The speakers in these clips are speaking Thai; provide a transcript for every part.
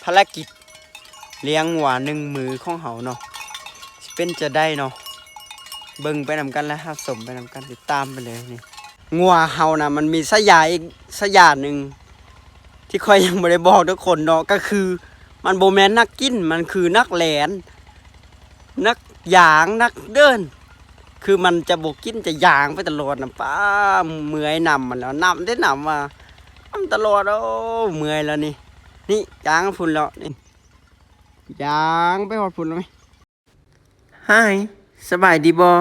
ารกิจเลี้ยงวัว1 มื้อของเฮาเนาะสิเป็นจะได้เนาะเบิ่งไปนำกันแล้วรับชมไปนำกันติดตามไปเลยนี่งัวเฮานะมันมีสยามอีกสยามหนึ่งที่ค่อยยังไม่ได้บอกทุกคนเนาะก็คือมันโบแมนนักกินมันคือนักแหลนนักยางนักเดินคือมันจะบกกินจะยางไปตลอดนะป้าเมื่อยนำมันแล้วนำได้นำมาทำตลอดโอ้เมื่อยแล้วนี่ยางฝุ่นแล้วนี่ยางไปหอดฝุ่นแล้วไหมฮายสบายดีบอ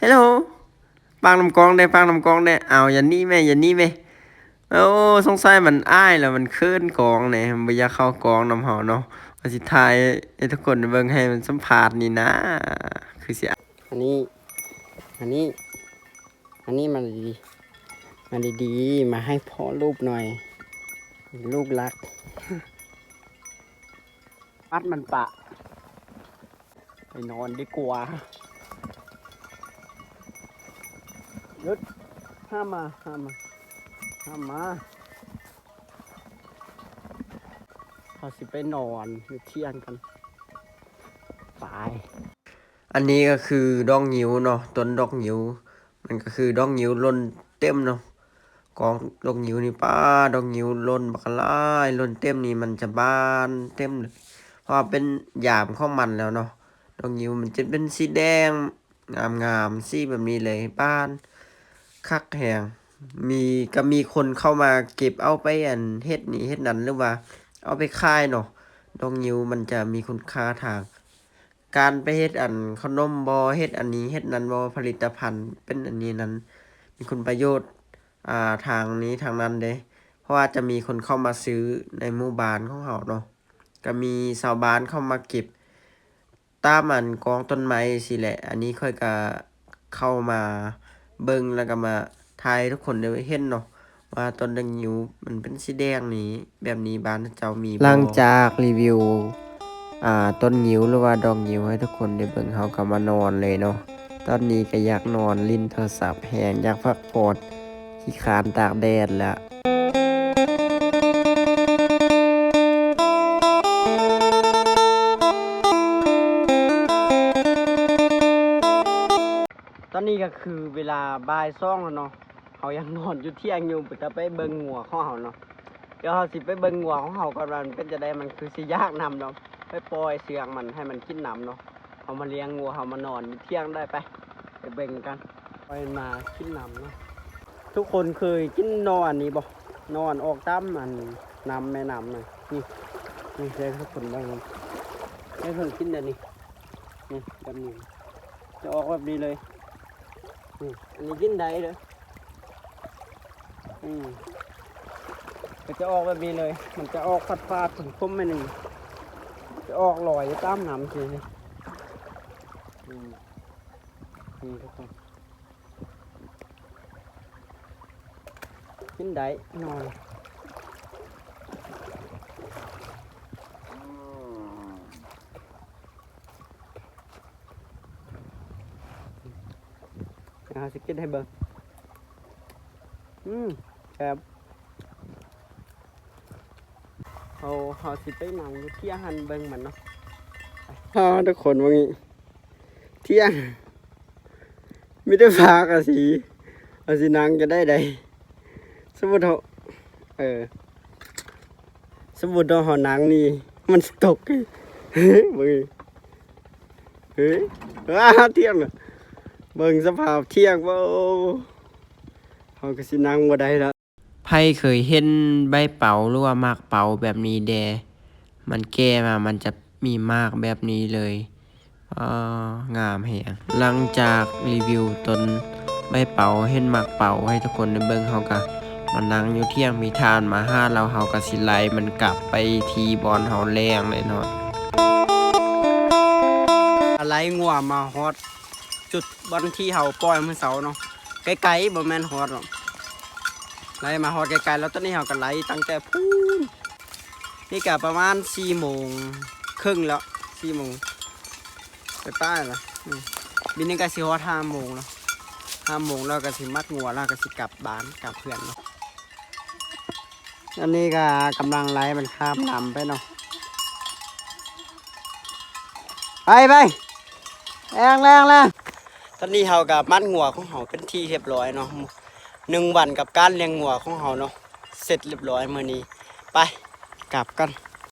ฮัลโหลปังน้ำกองได้เอาอย่านี่แม่โอ้สงสัยมันอ้ายแล้วมันขึ้นกองเนี่ยมันอยากเข้ากองน้ำหอเนาะว่าสิทายให้ทุกคนเบิ่งให้มันสัมผัสนี่นะคือเสียอันนี้มาดีมาให้พ่อรูปหน่อยลูกรักปัดมันปะไปนอนดีกว่าหยุดห้ามมาเขาสิไปนอนอยู่เที่ยงกันไปอันนี้ก็คือดอกงิ้วเนาะต้นดอกงิ้วมันก็คือดอกงิ้วล้นเต็มเนาะกองดอกงิ้วนี่ป้าดอกงิ้วล้นบักหลายล้นเต็มนี่มันจะบานเต็มเลยเพราะเป็นยามของมันแล้วเนาะดอกงิ้วมันจะเป็นสีแดงงามสีแบบนี้เลยบ้านคักแหงมีคนเข้ามาเก็บเอาไปเฮ็ดนี่เฮ็ดนั้นหรือว่าเอาไปขายเนาะดอกงิ้วมันจะมีคุณค่าทางการไปเฮ็ดขนมบอเฮ็ดอันนี้เฮ็ดนั้นบอผลิตภัณฑ์เป็นอันนี้นั้นมีคุณประโยชน์ทางนี้ทางนั้นเด้เพราะว่าจะมีคนเข้ามาซื้อในหมู่บ้านของเฮาเนาะก็มีชาวบ้านเข้ามาเก็บตามกองต้นไม้สิแหละอันนี้ค่อยก็เข้ามาเบิ่งแล้วก็มาทายทุกคนได้เห็นเนาะว่าต้นดอกงิ้วมันเป็นสีแดงนี้แบบนี้บ้านเจ้ามีหลังจากรีวิวต้นงิ้วหรือว่าดอกงิ้วให้ทุกคนได้เบิ่งเฮาก็มานอนเลยเนาะตอนนี้ก็อยากนอนลิ้นโทรศัพท์แหงอยากพักผ่อนขี้คร้านตากแดดแล้วตอนนี้ก็คือเวลาบ่าย2แล้วเนาะเฮายังนอนอยู่เที่ยงอยู่จะไปเบิ่งงัวของเฮาเนาะเดี๋ยวเฮาสิไปเบิ่งงัวของเฮาก่อนว่ามันเป็นจะได้มันคือสิยากนำเนาะไปปล่อยเสียงมันให้มันกินน้ำเนาะเฮามาเลี้ยงงัวเฮามานอนอยู่เที่ยงได้ไปเบิ่งกันปล่อยมากินน้ำเนาะทุกคนเคยกินนอนนี้บ่นอนออกตามน้ำแม่น้ำน่ะนี่ให้ทุกคนเบิ่งให้เพิ่นกินเดี๋ยวนี้นี่แบบนี้จะออกแบบนี้เลยอันนี้กินได้เลยก็จะออกแบบนี้เลยมันจะออกฟาดถึงคมไม่หนึ่งจะออกลอยตามน้ำสินี่ทุกคนกินได้นอนสิกินให้เบิ่งครับเขาสิไปนั่งอยู่เที่ยงหันเบิ่งมันเนาะทุกคนว่างี้เที่ยงไม่ได้พากอาสินั่งจะได้ใดสมมุติเขานั่งนี่มันตกมึงเฮ้ยเที่ยงน่ะเบิ่งสภาพเที่ยงว่าเขาก็สินั่งบ่ได้แล้วไผเคยเห็นใบเป๋าหรือว่ามากเป๋าแบบนี้แดมันแก่มามันจะมีมากแบบนี้เลยงามแฮงหลังจากรีวิวต้นใบเป๋าเห็นมากเป๋าให้ทุกคนได้เบิ่งเฮาก็มานั่งอยู่เที่ยงมีทานมาหาเราเฮาก็สิไล่มันกลับไปที่บอนเฮาแรงเลยเนาะอะไรงัวมาฮอดจุดบอนที่เฮาปล่อยมื้อเสาร์เนาะไกลๆบ่แม่นฮอดหรอกไล่มาฮอดไกลๆแล้วตอนนี้เฮาก็ไล่ตั้งแต่พูนนี่ก็ประมาณ4:30แล้ว4:00นไปป้ายละบินนี่ก็สิฮอด5:00 นแล้ว5:00 นแล้วก็สิมัดงัวแล้วก็สิกลับบ้านกลับเพื่อนเนาะ อันนี้ก็กำลังไล่มันข้ามน้ำไปเนาะไปแรงตอนนี้เรากับมัดงัวของเราเป็นที่เรียบร้อยเนาะ1 วันกับการเลี้ยงงัวของเราเนาะเสร็จเรียบร้อยมื้อนี้ไปกลับกัน